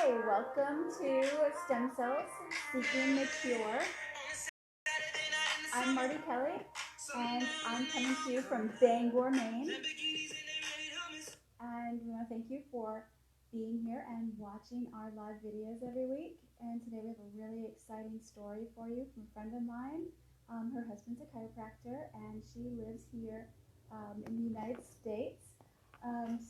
Hi, welcome to Stem Cells Seeking the Cure. I'm Marty Kelly, and I'm coming to you from Bangor, Maine. And we want to thank you for being here and watching our live videos every week. And today we have a really exciting story for you from a friend of mine. Her husband's a chiropractor, and she lives here in the United States.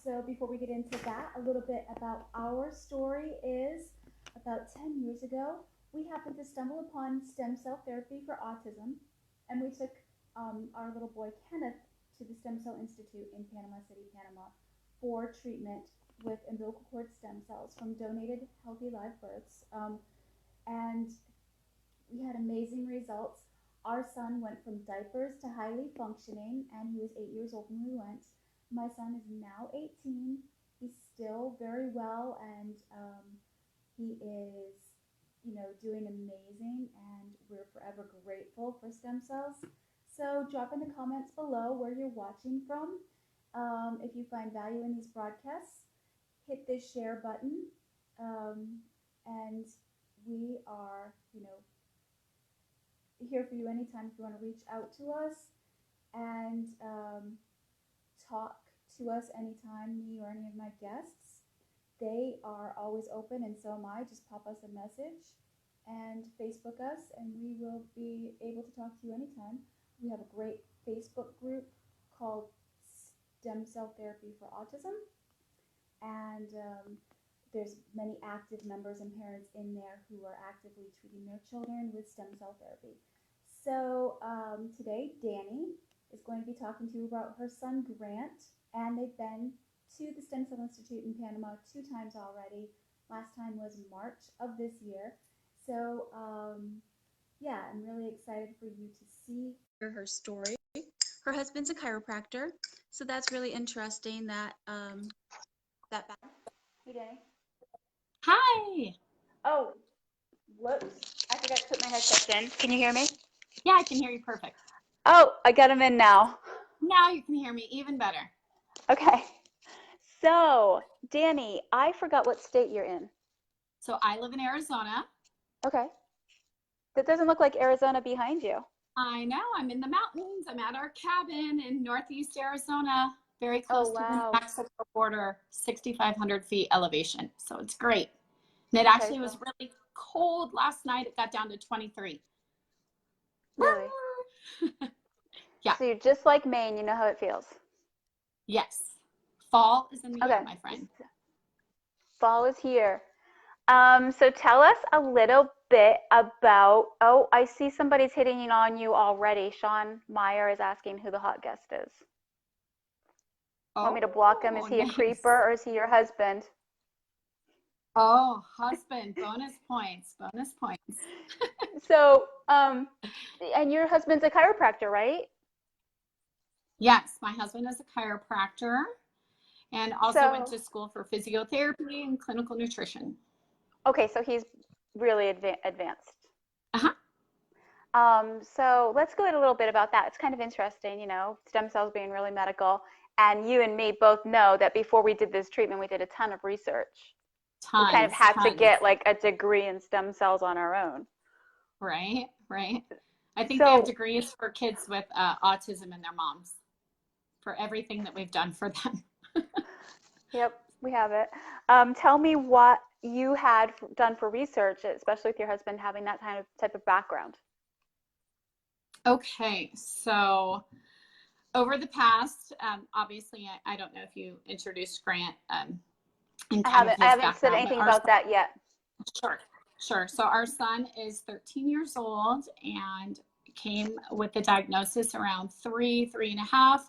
So before we get into that, a little bit about our story is about 10 years ago, we happened to stumble upon stem cell therapy for autism, and we took our little boy Kenneth to the Stem Cell Institute in Panama City, Panama, for treatment with umbilical cord stem cells from donated healthy live births. And we had amazing results. Our son went from diapers to highly functioning, and he was 8 years old when we went. My son is now 18. He's still very well, and he is, doing amazing, and we're forever grateful for stem cells. So drop in the comments below where you're watching from. If you find value in these broadcasts, hit this share button, and we are, here for you anytime if you want to reach out to us and talk to us anytime, me or any of my guests. They are always open, and so am I. Just pop us a message and Facebook us, and we will be able to talk to you anytime. We have a great Facebook group called Stem Cell Therapy for Autism, and there's many active members and parents in there who are actively treating their children with stem cell therapy. So today, Danny is going to be talking to you about her son, Grant, and they've been to the Stem Cell Institute in Panama 2 times already. Last time was March of this year. So, yeah, I'm really excited for you to see her story. Her husband's a chiropractor, so that's really interesting that, Hey, Danny. Hi. Oh, whoops. I forgot to put my headset in. Can you hear me? Yeah, I can hear you perfect. Oh, I got them in now. Now you can hear me even better. Okay. So, Danny, I forgot what state you're in. So I live in Arizona. Okay. That doesn't look like Arizona behind you. I know. I'm in the mountains. I'm at our cabin in northeast Arizona, very close to the Mexico border, 6,500 feet elevation. So it's great. And it actually was really cold last night. It got down to 23. Really? Yeah. So you're just like Maine. You know how it feels. Yes. Fall is in the air, my friend. Fall is here. So tell us a little bit about, I see somebody's hitting on you already. Sean Meyer is asking who the hot guest is. Want me to block him? Is he a creeper or is he your husband? Oh, husband, bonus points, bonus points. So, and your husband's a chiropractor, right? Yes, my husband is a chiropractor and also went to school for physiotherapy and clinical nutrition. Okay, so he's really advanced. Uh-huh. So let's go into a little bit about that. It's kind of interesting, stem cells being really medical. And you and me both know that before we did this treatment, we did a ton of research. We kind of had to get like a degree in stem cells on our own. Right, right. I think they have degrees for kids with autism and their moms for everything that we've done for them. Yep, we have it. Tell me what you had done for research, especially with your husband having that kind of type of background. Okay, so over the past, obviously, I don't know if you introduced Grant. I haven't said anything about that yet. Sure. So our son is 13 years old and came with the diagnosis around 3.5,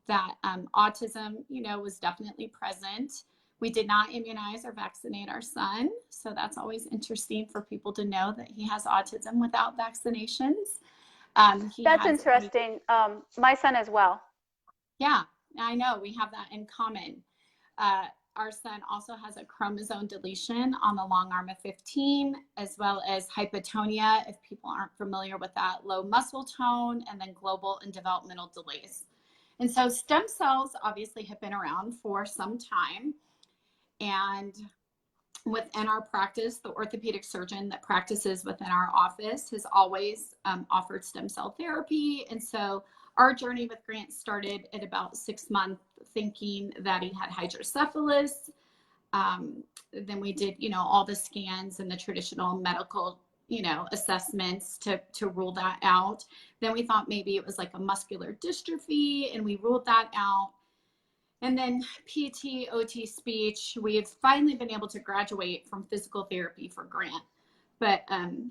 that autism, was definitely present. We did not immunize or vaccinate our son. So that's always interesting for people to know that he has autism without vaccinations. That's interesting. My son as well. Yeah, I know. We have that in common. Our son also has a chromosome deletion on the long arm of 15, as well as hypotonia, if people aren't familiar with that, low muscle tone, and then global and developmental delays. And so stem cells obviously have been around for some time. And within our practice, the orthopedic surgeon that practices within our office has always offered stem cell therapy. And so our journey with Grant started at about 6 months, thinking that he had hydrocephalus. Then we did, all the scans and the traditional medical, assessments to rule that out. Then we thought maybe it was like a muscular dystrophy, and we ruled that out. And then PT, OT, speech, we have finally been able to graduate from physical therapy for Grant, but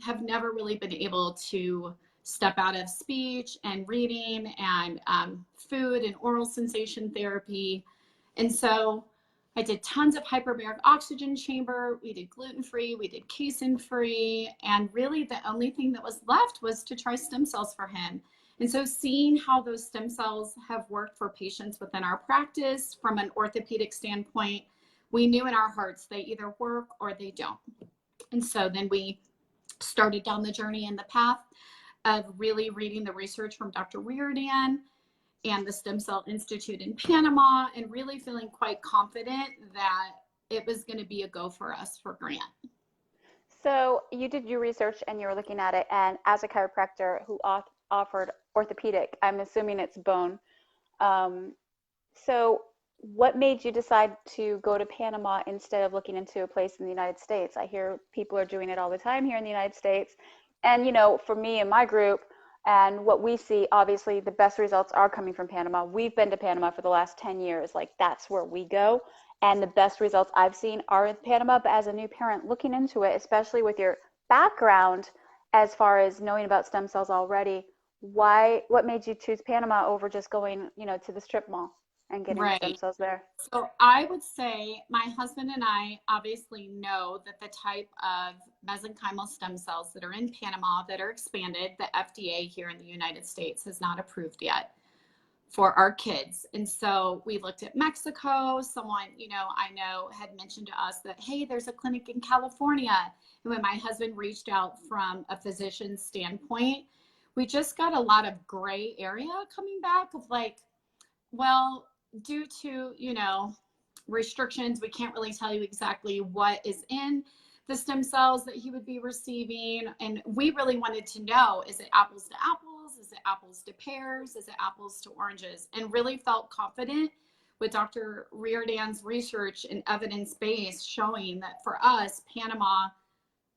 have never really been able to step out of speech and reading and food and oral sensation therapy. And so I did tons of hyperbaric oxygen chamber. We did gluten-free, we did casein-free. And really the only thing that was left was to try stem cells for him. And so seeing how those stem cells have worked for patients within our practice from an orthopedic standpoint, we knew in our hearts they either work or they don't. And so then we started down the journey and the path of really reading the research from Dr. Reardon and the Stem Cell Institute in Panama, and really feeling quite confident that it was going to be a go for us for Grant. So you did your research and you were looking at it, and as a chiropractor who offered orthopedic, I'm assuming it's bone. So what made you decide to go to Panama instead of looking into a place in the United States? I hear people are doing it all the time here in the United States. And, for me and my group and what we see, obviously the best results are coming from Panama. We've been to Panama for the last 10 years. Like, that's where we go. And the best results I've seen are in Panama. But as a new parent looking into it, especially with your background as far as knowing about stem cells already, what made you choose Panama over just going, to the strip mall and getting the stem cells there? So I would say my husband and I obviously know that the type of mesenchymal stem cells that are in Panama that are expanded, the FDA here in the United States has not approved yet for our kids. And so we looked at Mexico. Someone, I know had mentioned to us that, hey, there's a clinic in California. And when my husband reached out from a physician's standpoint, we just got a lot of gray area coming back of like, well, due to, restrictions, we can't really tell you exactly what is in the stem cells that he would be receiving. And we really wanted to know, is it apples to apples? Is it apples to pears? Is it apples to oranges? And really felt confident with Dr. Reardon's research and evidence base showing that for us, Panama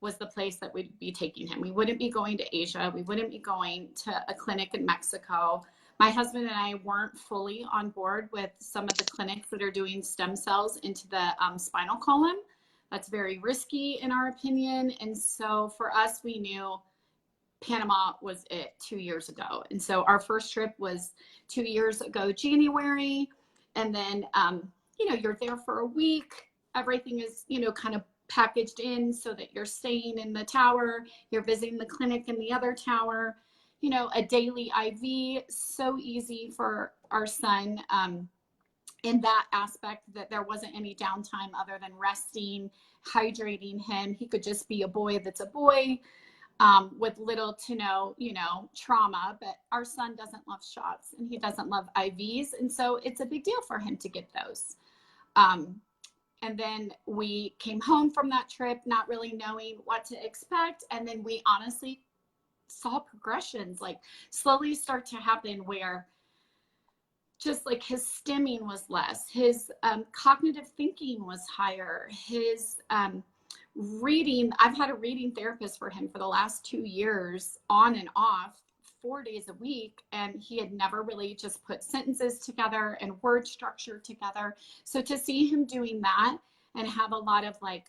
was the place that we'd be taking him. We wouldn't be going to Asia. We wouldn't be going to a clinic in Mexico. My husband and I weren't fully on board with some of the clinics that are doing stem cells into the spinal column. That's very risky in our opinion. And so for us, we knew Panama was it 2 years ago. And so our first trip was 2 years ago, January. And then, you're there for a week. Everything is, kind of packaged in so that you're staying in the tower, you're visiting the clinic in the other tower, a daily IV, so easy for our son in that aspect that there wasn't any downtime other than resting, hydrating him. He could just be a boy that's a boy with little to no, trauma, but our son doesn't love shots and he doesn't love IVs. And so it's a big deal for him to get those. And then we came home from that trip, not really knowing what to expect. And then we honestly saw progressions like slowly start to happen where just like his stimming was less, his cognitive thinking was higher, his reading. I've had a reading therapist for him for the last 2 years on and off 4 days a week, and he had never really just put sentences together and word structure together. So to see him doing that and have a lot of like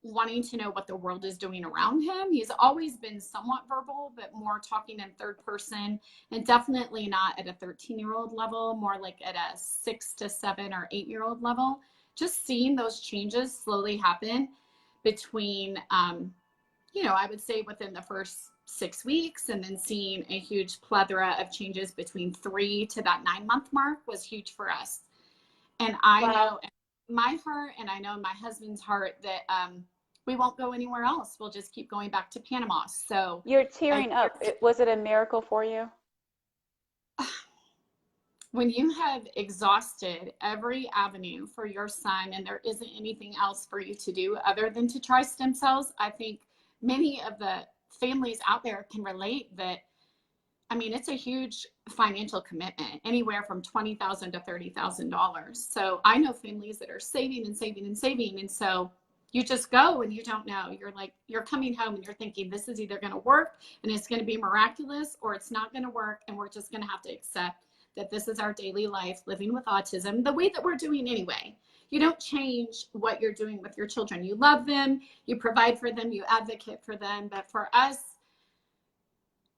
wanting to know what the world is doing around him. He's always been somewhat verbal, but more talking in third person, and definitely not at a 13-year-old level, more like at a 6 to 7 or 8-year-old level. Just seeing those changes slowly happen between, I would say within the first 6 weeks, and then seeing a huge plethora of changes between 3 to that 9-month mark was huge for us. And I know in my heart, and I know in my husband's heart, that we won't go anywhere else. We'll just keep going back to Panama. So you're tearing up. Was it a miracle for you? when you have exhausted every avenue for your son and there isn't anything else for you to do other than to try stem cells, I think many of the families out there can relate that. I mean, it's a huge financial commitment, anywhere from $20,000 to $30,000. So I know families that are saving and saving and saving. And so you just go and you don't know. You're like, you're coming home and you're thinking this is either going to work and it's going to be miraculous, or it's not going to work. And we're just going to have to accept that this is our daily life living with autism the way that we're doing anyway. You don't change what you're doing with your children. You love them, you provide for them, you advocate for them. But for us,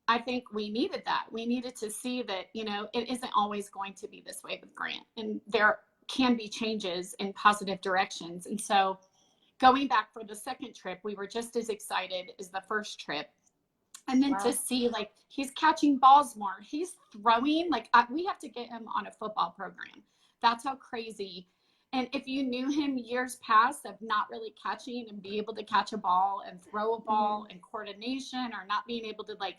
I think we needed that. We needed to see that, you know, it isn't always going to be this way with Grant, and there can be changes in positive directions. And so going back for the second trip, we were just as excited as the first trip. And then to see, like, he's catching balls more, he's throwing, like, we have to get him on a football program. That's how crazy. And if you knew him years past of not really catching and be able to catch a ball and throw a ball and coordination, or not being able to like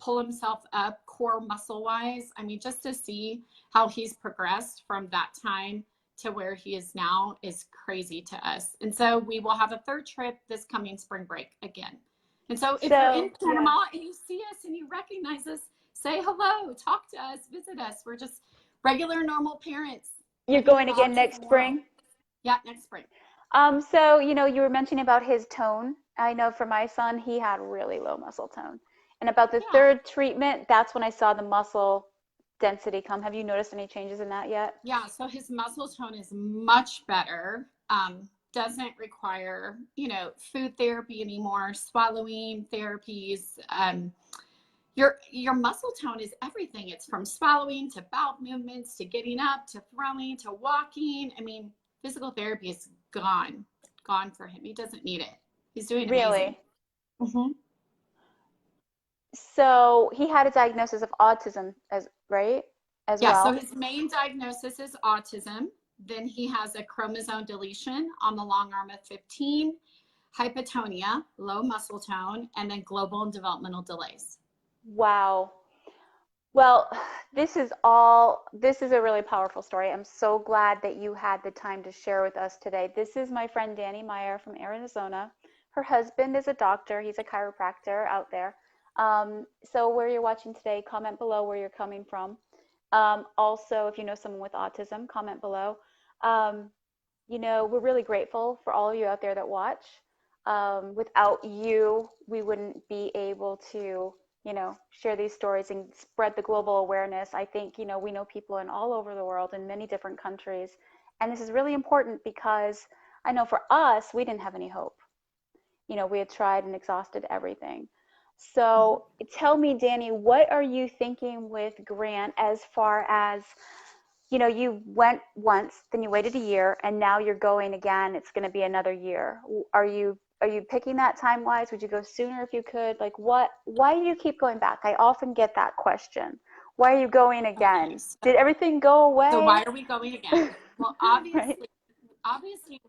pull himself up core muscle wise, I mean, just to see how he's progressed from that time to where he is now is crazy to us. And so we will have a third trip this coming spring break again. And so if you're in Panama and you see us and you recognize us, say hello, talk to us, visit us. We're just regular, normal parents. You're going again next spring? Yeah, next spring. So, you know, you were mentioning about his tone. I know for my son, he had really low muscle tone. And about the third treatment, that's when I saw the muscle density come. Have you noticed any changes in that yet? Yeah, so his muscle tone is much better. Doesn't require, you know, food therapy anymore, swallowing therapies. Your muscle tone is everything. It's from swallowing to bowel movements to getting up to throwing to walking. I mean, physical therapy is gone for him. He doesn't need it. He's doing amazing. Really? So he had a diagnosis of autism as well. So his main diagnosis is autism. Then he has a chromosome deletion on the long arm of 15, hypotonia, low muscle tone, and then global and developmental delays. Wow. Well, this is a really powerful story. I'm so glad that you had the time to share with us today. This is my friend Grant Meyer from Arizona. Her husband is a doctor. He's a chiropractor out there. So where you're watching today, comment below where you're coming from. Also, if you know someone with autism, comment below. You know, we're really grateful for all of you out there that watch. Without you, we wouldn't be able to, you know, share these stories and spread the global awareness. I think, you know, we know people in all over the world in many different countries. And this is really important because I know for us, we didn't have any hope. You know, we had tried and exhausted everything. So tell me, Danny, what are you thinking with Grant as far as, you know, you went once, then you waited a year, and now you're going again. It's going to be another year. Are you picking that time-wise? Would you go sooner if you could? Like, why do you keep going back? I often get that question. Why are you going again? Okay, so, did everything go away? So why are we going again? Well, obviously, obviously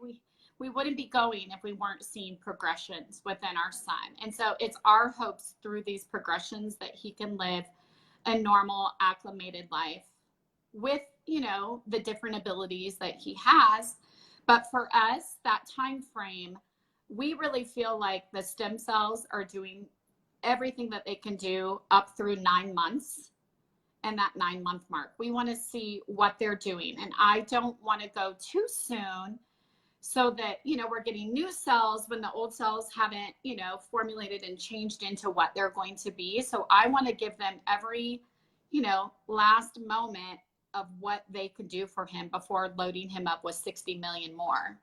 we wouldn't be going if we weren't seeing progressions within our son. And so it's our hopes through these progressions that he can live a normal, acclimated life with, you know, the different abilities that he has. But for us, that time frame, we really feel like the stem cells are doing everything that they can do up through 9 months. And that 9-month mark, we want to see what they're doing. And I don't want to go too soon so that, you know, we're getting new cells when the old cells haven't, you know, formulated and changed into what they're going to be. So I want to give them every, you know, last moment of what they could do for him before loading him up with 60 million more.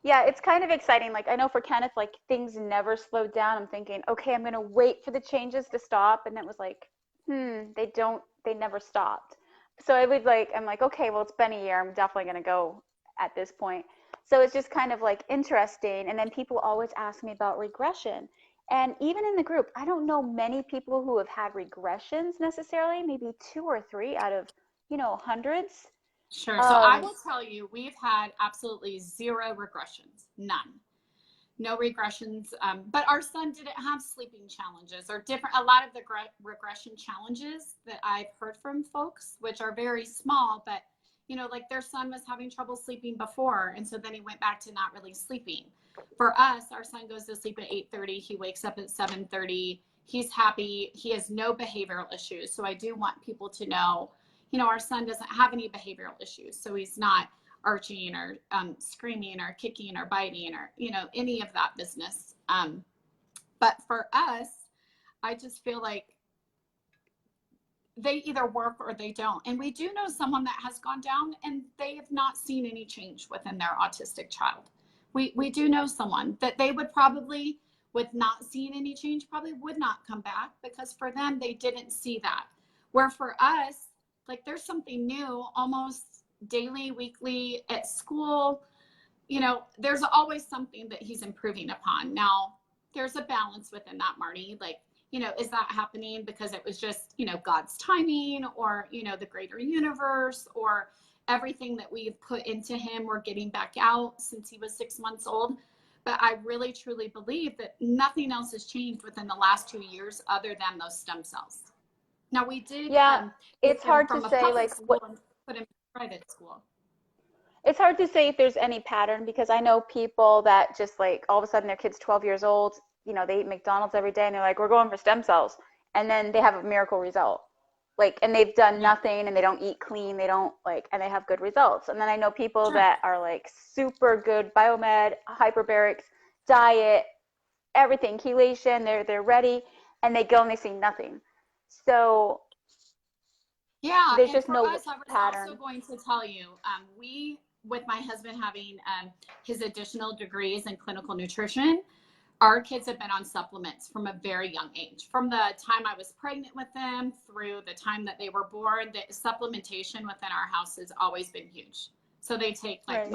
Yeah, it's kind of exciting. Like, I know for Kenneth, like, things never slowed down. I'm thinking, okay, I'm going to wait for the changes to stop. And it was like, they never stopped. So I'm like, okay, well, it's been a year. I'm definitely going to go at this point. So it's just kind of like interesting. And then people always ask me about regression. And even in the group, I don't know many people who have had regressions necessarily, maybe 2 or 3 out of, you know, hundreds. Sure. So I will tell you, we've had absolutely 0 regressions, none. no regressions. But our son didn't have sleeping challenges or a lot of the regression challenges that I've heard from folks, which are very small, but like their son was having trouble sleeping before. And so then he went back to not really sleeping. For us, our son goes to sleep at 8:30. He wakes up at 7:30. He's happy. He has no behavioral issues. So I do want people to know, our son doesn't have any behavioral issues. So he's not arching or screaming or kicking or biting or, any of that business. But for us, I just feel like they either work or they don't. And we do know someone that has gone down and they have not seen any change within their autistic child. We do know someone that they would probably, with not seeing any change, probably would not come back because for them, they didn't see that. Where for us, like there's something new almost daily, weekly at school, there's always something that he's improving upon. Now, there's a balance within that, Marty. Like, is that happening because it was just, God's timing or, the greater universe or everything that we've put into him, we're getting back out since he was 6 months old. But I really, truly believe that nothing else has changed within the last 2 years other than those stem cells. Now we did. Yeah, it's hard to say like what put him in private school. It's hard to say if there's any pattern because I know people that just like all of a sudden their kid's 12 years old, they eat McDonald's every day and they're like, we're going for stem cells. And then they have a miracle result. Like, and they've done nothing and they don't eat clean. They don't and they have good results. And then I know people that are like super good biomed, hyperbarics, diet, everything, chelation, they're ready and they go and they see nothing. So yeah, there's just no us, pattern. I was also going to tell you, we, with my husband having his additional degrees in clinical nutrition, our kids have been on supplements from a very young age. From the time I was pregnant with them through the time that they were born, the supplementation within our house has always been huge. So they take like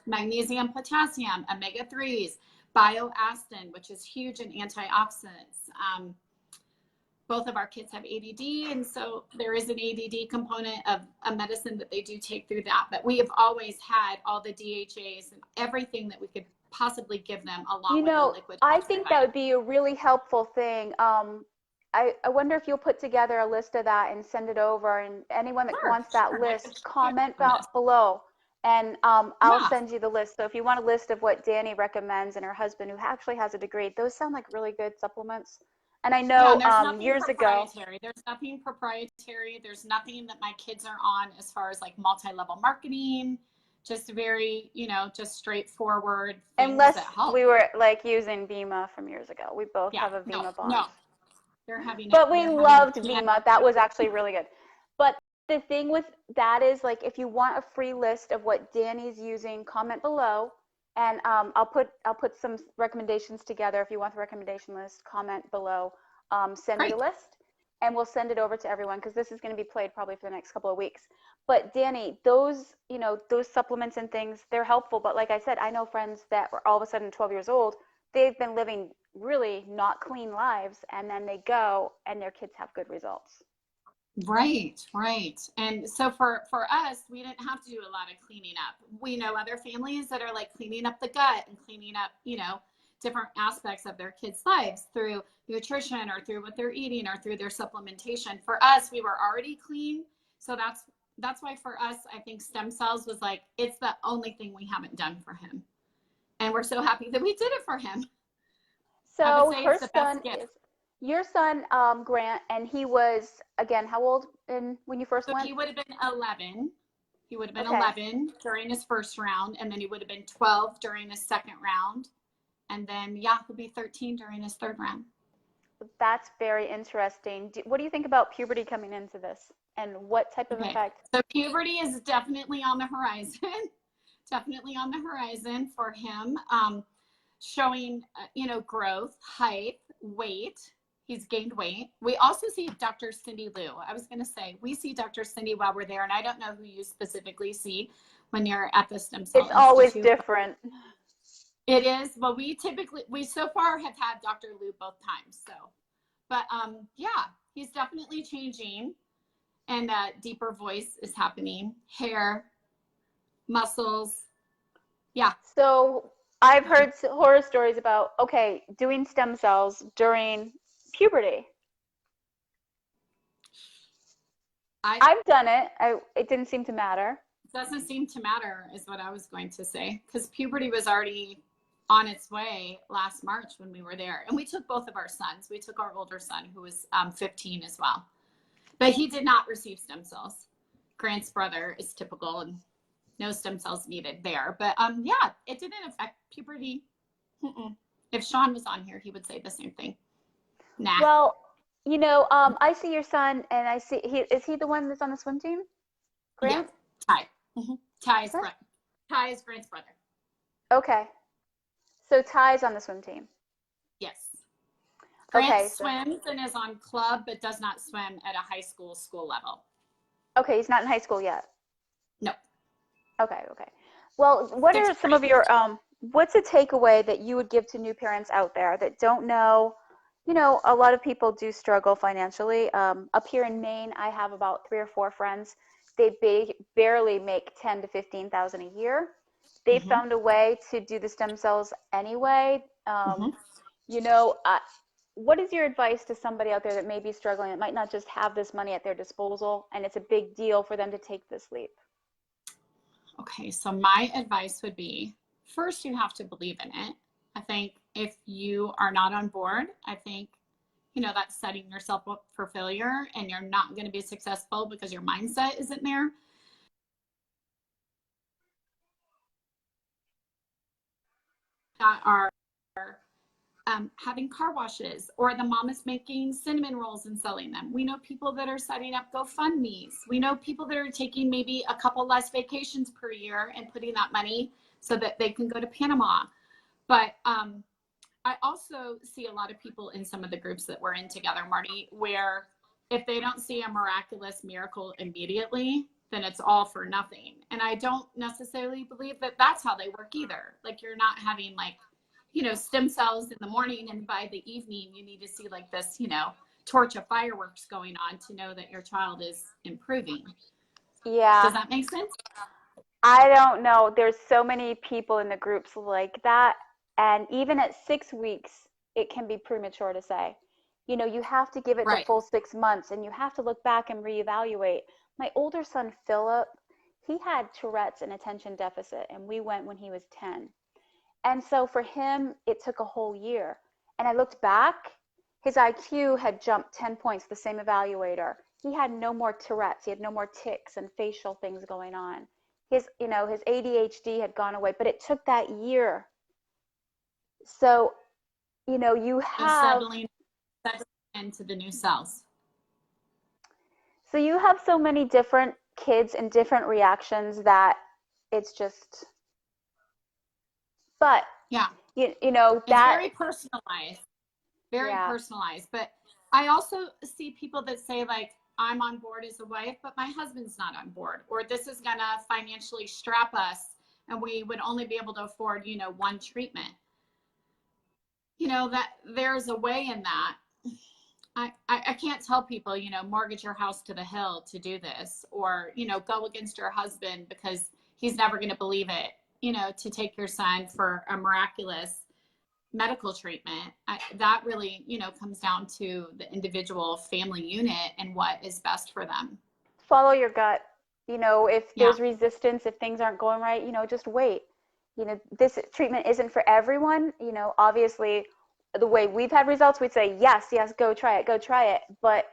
magnesium, potassium, omega-3s, bioastin, which is huge in antioxidants. Both of our kids have ADD, and so there is an ADD component of a medicine that they do take through that. But we have always had all the DHAs and everything that we could possibly give them along with the liquid. I think that would be a really helpful thing. I wonder if you'll put together a list of that and send it over, and anyone that wants that list, comment below, and I'll send you the list. So if you want a list of what Danny recommends and her husband, who actually has a degree, those sound like really good supplements. And I know years ago, there's nothing proprietary. There's nothing that my kids are on as far as like multi-level marketing. Just very, just straightforward things. Unless that help. We were like using Vima from years ago. We both have a Vima bond. No, they're having. But we loved Vima. That was actually really good. But the thing with that is like, if you want a free list of what Danny's using, comment below, and I'll put some recommendations together. If you want the recommendation list, comment below. Send me the list, and we'll send it over to everyone because this is going to be played probably for the next couple of weeks. But Danny, those supplements and things, they're helpful. But like I said, I know friends that were all of a sudden 12 years old. They've been living really not clean lives, and then they go and their kids have good results. Right. And so for us, we didn't have to do a lot of cleaning up. We know other families that are like cleaning up the gut and cleaning up, different aspects of their kids' lives through nutrition or through what they're eating or through their supplementation. For us, we were already clean. So that's why for us, I think stem cells was like, it's the only thing we haven't done for him. And we're so happy that we did it for him. So your son, Grant, and he was, again, how old when you first went? He would have been 11. He would have been 11 during his first round, and then he would have been 12 during his second round. And then, he'll be 13 during his third round. That's very interesting. What do you think about puberty coming into this? And what type of effect? So puberty is definitely on the horizon. Definitely on the horizon for him. Showing, growth, height, weight. He's gained weight. We also see Dr. Cindy Lou. I was going to say, we see Dr. Cindy while we're there, and I don't know who you specifically see when you're at the stem cell It's always different. It is. Well, we so far have had Dr. Lou both times. So, but he's definitely changing, and a deeper voice is happening. Hair, muscles. Yeah. So I've heard horror stories about, okay, doing stem cells during puberty. I've done it. It didn't seem to matter. Doesn't seem to matter is what I was going to say, because puberty was already on its way last March when we were there. And we took both of our sons. We took our older son, who was 15 as well. But he did not receive stem cells. Grant's brother is typical and no stem cells needed there. But yeah, it didn't affect puberty. Mm-mm. If Sean was on here, he would say the same thing. Nah. Well, I see your son, and I see is he the one that's on the swim team? Grant? Yeah, Ty. Mm-hmm. Ty is Grant's brother. Okay. So Ty's on the swim team. Yes. Grant so swims and is on club, but does not swim at a high school level. Okay, he's not in high school yet. No. Okay. Well, what are some of your what's a takeaway that you would give to new parents out there that don't know? A lot of people do struggle financially. Up here in Maine, I have about 3 or 4 friends. They barely make 10 to 15,000 a year. They found a way to do the stem cells anyway. What is your advice to somebody out there that may be struggling, that might not just have this money at their disposal, and it's a big deal for them to take this leap? Okay, so my advice would be, first, you have to believe in it. I think if you are not on board, I think, that's setting yourself up for failure, and you're not going to be successful because your mindset isn't there. That are having car washes, or the mom is making cinnamon rolls and selling them. We know people that are setting up GoFundMe's. We know people that are taking maybe a couple less vacations per year and putting that money so that they can go to Panama. But I also see a lot of people in some of the groups that we're in together, Marty, where if they don't see a miraculous miracle immediately, then it's all for nothing. And I don't necessarily believe that that's how they work either. Like, you're not having stem cells in the morning, and by the evening you need to see like this, torch of fireworks going on to know that your child is improving. Yeah. Does that make sense? I don't know. There's so many people in the groups like that. And even at 6 weeks, it can be premature to say. You have to give it the full 6 months, and you have to look back and reevaluate. My older son, Philip, he had Tourette's and attention deficit, and we went when he was 10. And so for him, it took a whole year. And I looked back, his IQ had jumped 10 points, the same evaluator. He had no more Tourette's. He had no more tics and facial things going on. His ADHD had gone away, but it took that year. So, you have settling into the new cells. So you have so many different kids and different reactions that it's just, but yeah, that it's very personalized, personalized. But I also see people that say, like, I'm on board as a wife, but my husband's not on board, or this is going to financially strap us and we would only be able to afford, one treatment. That there's a way in that. I can't tell people, mortgage your house to the hill to do this, or, go against your husband because he's never going to believe it, to take your son for a miraculous medical treatment. That really, comes down to the individual family unit and what is best for them. Follow your gut. If there's resistance, if things aren't going right, just wait. This treatment isn't for everyone. Obviously, the way we've had results, we'd say, yes, go try it. But,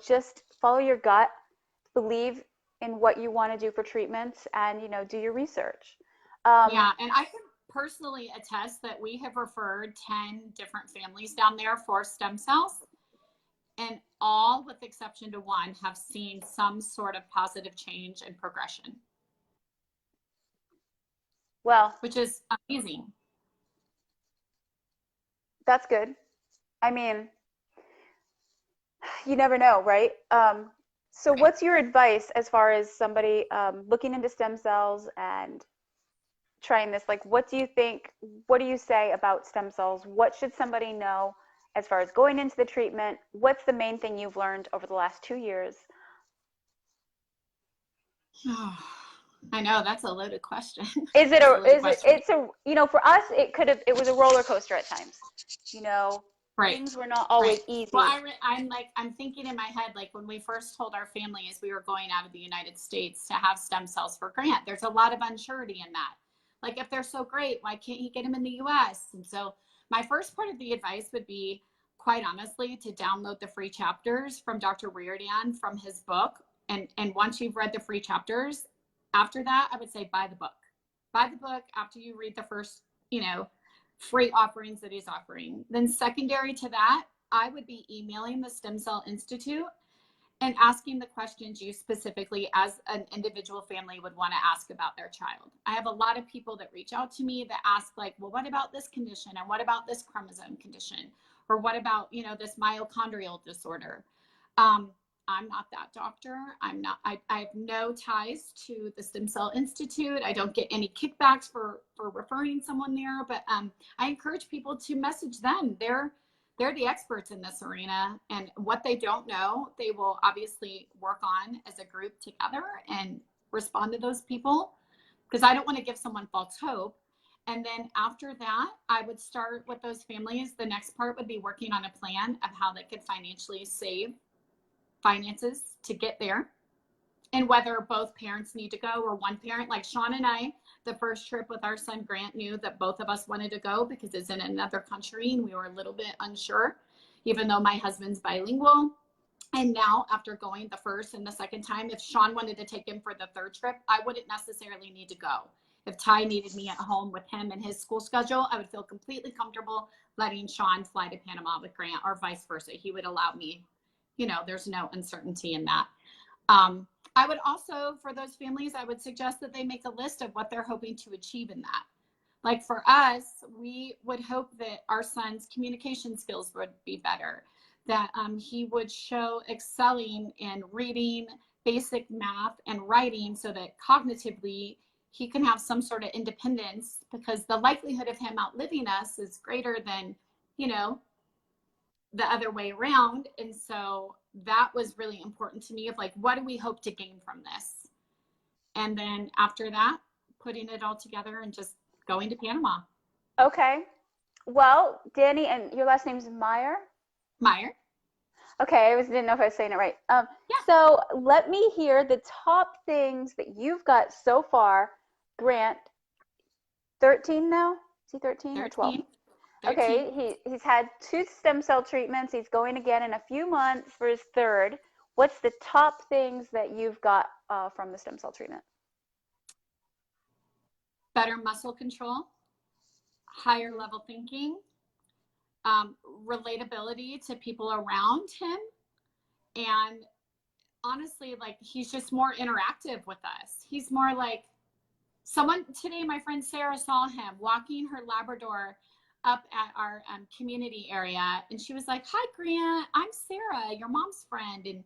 just follow your gut, believe in what you want to do for treatments, and, do your research. And I can personally attest that we have referred 10 different families down there for stem cells, and all, with the exception to one, have seen some sort of positive change and progression. Well, which is amazing. That's good. I mean, you never know, right? So what's your advice as far as somebody looking into stem cells and trying this? Like, what do you think, what do you say about stem cells? What should somebody know as far as going into the treatment? What's the main thing you've learned over the last 2 years? I know that's a loaded question. Is it That's a, loaded is it, question. it's a, you know, for us, it was a roller coaster at times. You know, Right. things were not always Right. easy. Well, I'm thinking in my head, like when we first told our family as we were going out of the United States to have stem cells for Grant, there's a lot of unsurety in that. Like if they're so great, why can't you get them in the US? And so my first part of the advice would be, quite honestly, to download the free chapters from Dr. Reardon from his book. And once you've read the free chapters, after that, I would say buy the book. Buy the book after you read the first, free offerings that he's offering. Then secondary to that, I would be emailing the Stem Cell Institute and asking the questions you specifically as an individual family would want to ask about their child. I have a lot of people that reach out to me that ask like, well, what about this condition? And what about this chromosome condition? Or what about, this mitochondrial disorder? I'm not that doctor. I have no ties to the Stem Cell Institute. I don't get any kickbacks for referring someone there, but I encourage people to message them. They're the experts in this arena, and what they don't know, they will obviously work on as a group together and respond to those people, because I don't want to give someone false hope. And then after that, I would start with those families. The next part would be working on a plan of how they could financially save finances to get there, and whether both parents need to go or one parent. Like Sean and I, the first trip with our son Grant, knew that both of us wanted to go because it's in another country and we were a little bit unsure, even though my husband's bilingual. And now after going the first and the second time, if Sean wanted to take him for the third trip, I wouldn't necessarily need to go. If Ty needed me at home with him and his school schedule, I would feel completely comfortable letting Sean fly to Panama with Grant, or vice versa. He would allow me, there's no uncertainty in that. I would also, for those families, I would suggest that they make a list of what they're hoping to achieve in that. Like for us, we would hope that our son's communication skills would be better, that he would show excelling in reading, basic math, and writing, so that cognitively he can have some sort of independence, because the likelihood of him outliving us is greater than, the other way around. And so that was really important to me, of like, what do we hope to gain from this? And then after that, putting it all together and just going to Panama. Okay. Well, Danny, and your last name's Meyer? Meyer. Okay, I didn't know if I was saying it right. Yeah. So let me hear the top things that you've got so far. Grant, 13 now? Is he 13 or 12? 13. Okay, he's had 2 stem cell treatments. He's going again in a few months for his 3rd. What's the top things that you've got from the stem cell treatment? Better muscle control, higher level thinking, relatability to people around him, and honestly, like, he's just more interactive with us. He's more like someone. Today, my friend Sarah saw him walking her Labrador up at our community area, and she was like, "Hi, Grant, I'm Sarah, your mom's friend." And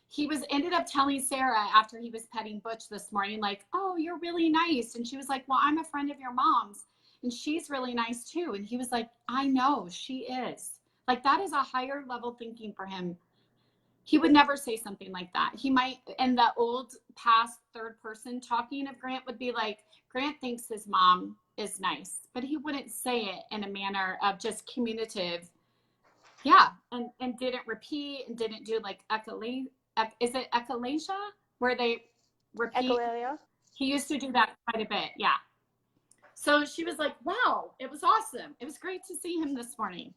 he ended up telling Sarah after he was petting Butch this morning, like, "Oh, you're really nice." And she was like, "Well, I'm a friend of your mom's, and she's really nice too." And he was like, "I know, she is." Like, that is a higher level thinking for him. He would never say something like that. He might, and the old past third person talking of Grant would be like, Grant thinks his mom is nice, but he wouldn't say it in a manner of just communicative. Yeah. And didn't repeat, and didn't do like is it echolalia, where they repeat? Echolalia. He used to do that quite a bit. Yeah. So she was like, wow, it was awesome. It was great to see him this morning.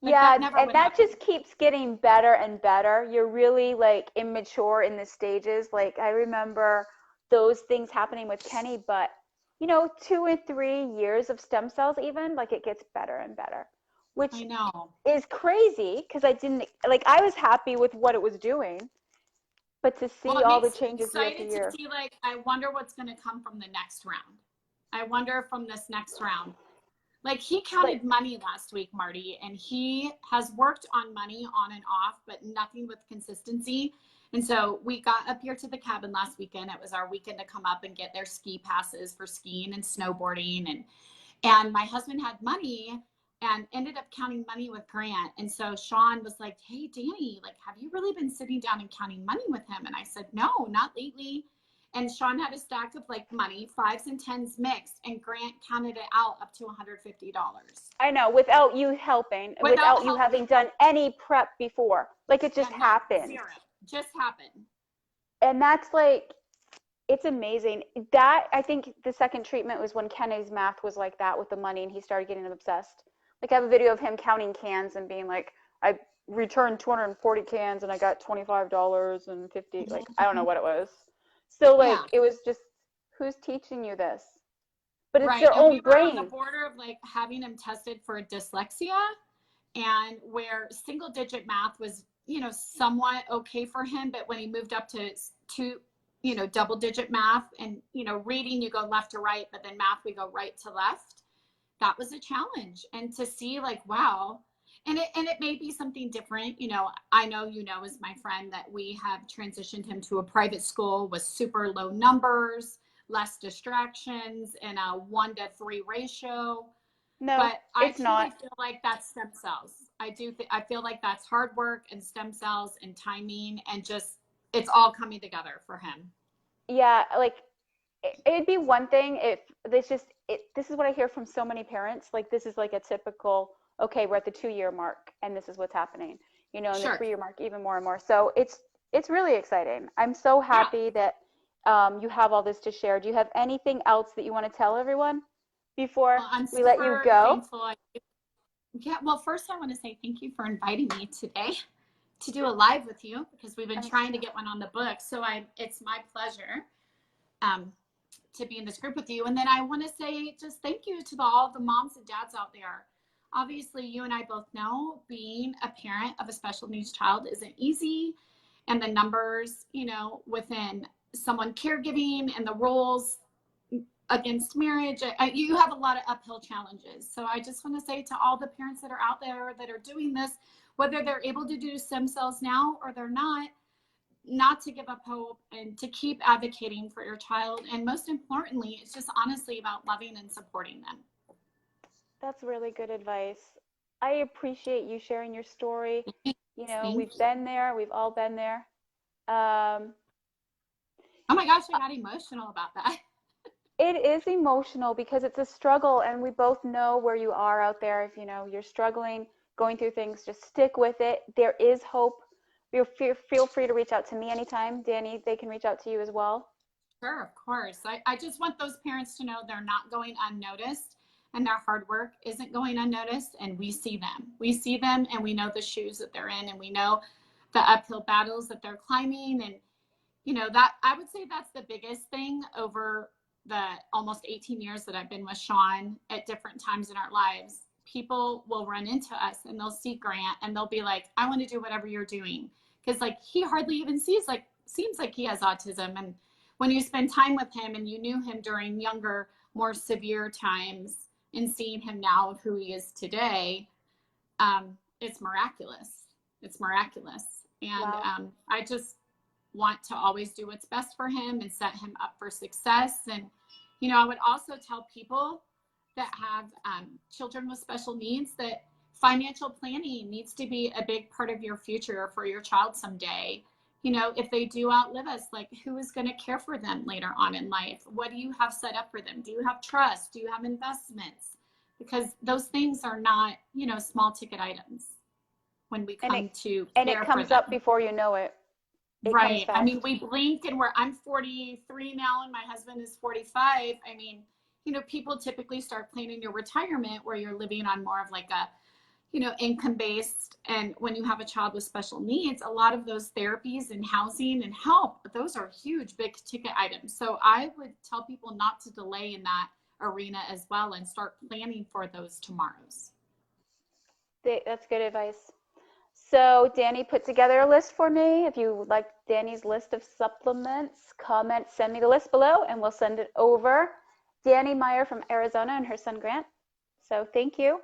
Like, yeah, and that just keeps getting better and better. You're really like immature in the stages. Like, I remember those things happening with Kenny, but 2 or 3 years of stem cells, even, like, it gets better and better, which I know is crazy, because I was happy with what it was doing, but to see all the changes year after year. To see, like, I wonder what's going to come from the next round. I wonder from this next round. Like, he counted money last week, Marty, and he has worked on money on and off, but nothing with consistency. And so we got up here to the cabin last weekend. It was our weekend to come up and get their ski passes for skiing and snowboarding. And my husband had money and ended up counting money with Grant. And so Sean was like, "Hey, Danny, like, have you really been sitting down and counting money with him?" And I said, "No, not lately." And Sean had a stack of like money, 5s and 10s mixed, and Grant counted it out up to $150. I know, without you helping, Without without you helping. having done any prep before. Like it just happened. Zero. Just happened. And that's like, it's amazing. That, I think the second treatment was when Kenny's math was like that with the money and he started getting obsessed. Like I have a video of him counting cans and being like, I returned 240 cans and I got $25 and 50, like, I don't know what it was. So like, Yeah. it was just, who's teaching you this? But it's Right. their And own we were on the brain. border of like having him tested for dyslexia, and where single digit math was, you know, somewhat okay for him. But when he moved up to two, you know, double digit math, and, you know, reading, you go left to right, but then math, we go right to left. That was a challenge. And to see like, wow. And it may be something different. You know, I know, you know, as my friend, that we have transitioned him to a private school with super low numbers, less distractions, and a 1-to-3 ratio. No, But I it's truly not. feel like that's stem cells. I feel like that's hard work and stem cells and timing, and just, it's all coming together for him. Yeah, like it'd be one thing if this is what I hear from so many parents. Like this is like a typical, okay, we're at the 2 year mark and this is what's happening, you know, and the Sure. 3 year mark even more and more. So it's really exciting. I'm so Yeah. happy that you have all this to share. Do you have anything else that you want to tell everyone before Well, I'm we let you super go? thankful. Yeah, well, first I want to say thank you for inviting me today to do a live with you, because we've been trying to get one on the book. So it's my pleasure to be in this group with you. And then I want to say just thank you to all the moms and dads out there. Obviously, you and I both know being a parent of a special needs child isn't easy. And the numbers, you know, within someone caregiving and the roles against marriage, you have a lot of uphill challenges. So I just want to say to all the parents that are out there that are doing this, whether they're able to do stem cells now or they're not to give up hope and to keep advocating for your child. And most importantly, it's just honestly about loving and supporting them. That's really good advice. I appreciate you sharing your story. You know, Thank we've you. been there, we've all been there. Oh my gosh, I got emotional about that. It is emotional because it's a struggle, and we both know where you are out there. If you know you're struggling, going through things, just stick with it. There is hope. Feel free to reach out to me anytime. Danny, they can reach out to you as well. Sure, of course. I just want those parents to know they're not going unnoticed, and their hard work isn't going unnoticed. And we see them. We see them, and we know the shoes that they're in, and we know the uphill battles that they're climbing. And, you know, that I would say that's the biggest thing over the almost 18 years that I've been with Sean at different times in our lives. People will run into us and they'll see Grant and they'll be like, I want to do whatever you're doing. Because like he hardly even seems like he has autism. And when you spend time with him and you knew him during younger, more severe times, and seeing him now of who he is today, it's miraculous. It's miraculous. And Wow. I just want to always do what's best for him and set him up for success. And, you know, I would also tell people that have children with special needs that financial planning needs to be a big part of your future for your child someday. You know, if they do outlive us, like who is going to care for them later on in life? What do you have set up for them? Do you have trust? Do you have investments? Because those things are not, you know, small ticket items when we And it come to and it care for comes up them. before you know it. It comes Right. I mean, fast. we blink and I'm 43 now and my husband is 45. I mean, you know, people typically start planning your retirement where you're living on more of like a, you know, income based. And when you have a child with special needs, a lot of those therapies and housing and help, those are huge, big ticket items. So I would tell people not to delay in that arena as well and start planning for those tomorrows. That's good advice. So Danny put together a list for me. If you would like Danny's list of supplements, comment, send me the list below and we'll send it over. Danny Meyer from Arizona and her son Grant. So thank you.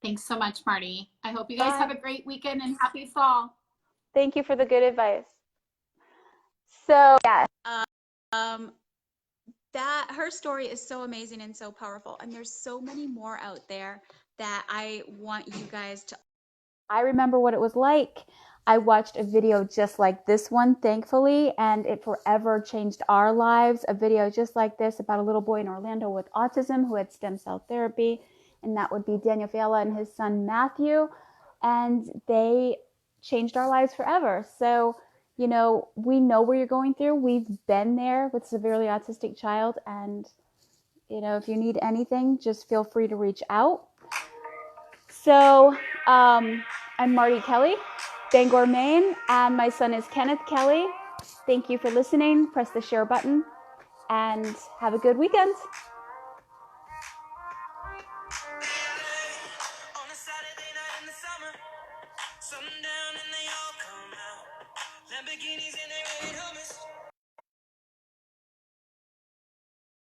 Thanks so much, Marty. I hope you guys have Bye. a great weekend and happy fall. Thank you for the good advice. So yeah, Um, that her story is so amazing and so powerful, and there's so many more out there that I want you guys to. I remember what it was like. I watched a video just like this one, thankfully, and it forever changed our lives. A video just like this about a little boy in Orlando with autism who had stem cell therapy, and that would be Daniel Fiala and his son Matthew, and they changed our lives forever. So, you know, we know where you're going through. We've been there with a severely autistic child, and, you know, if you need anything, just feel free to reach out. So, I'm Marty Kelly, Bangor, Maine, and my son is Kenneth Kelly. Thank you for listening. Press the share button, and have a good weekend. On a Saturday night in the summer, sundown and they all come out. Lamborghinis and they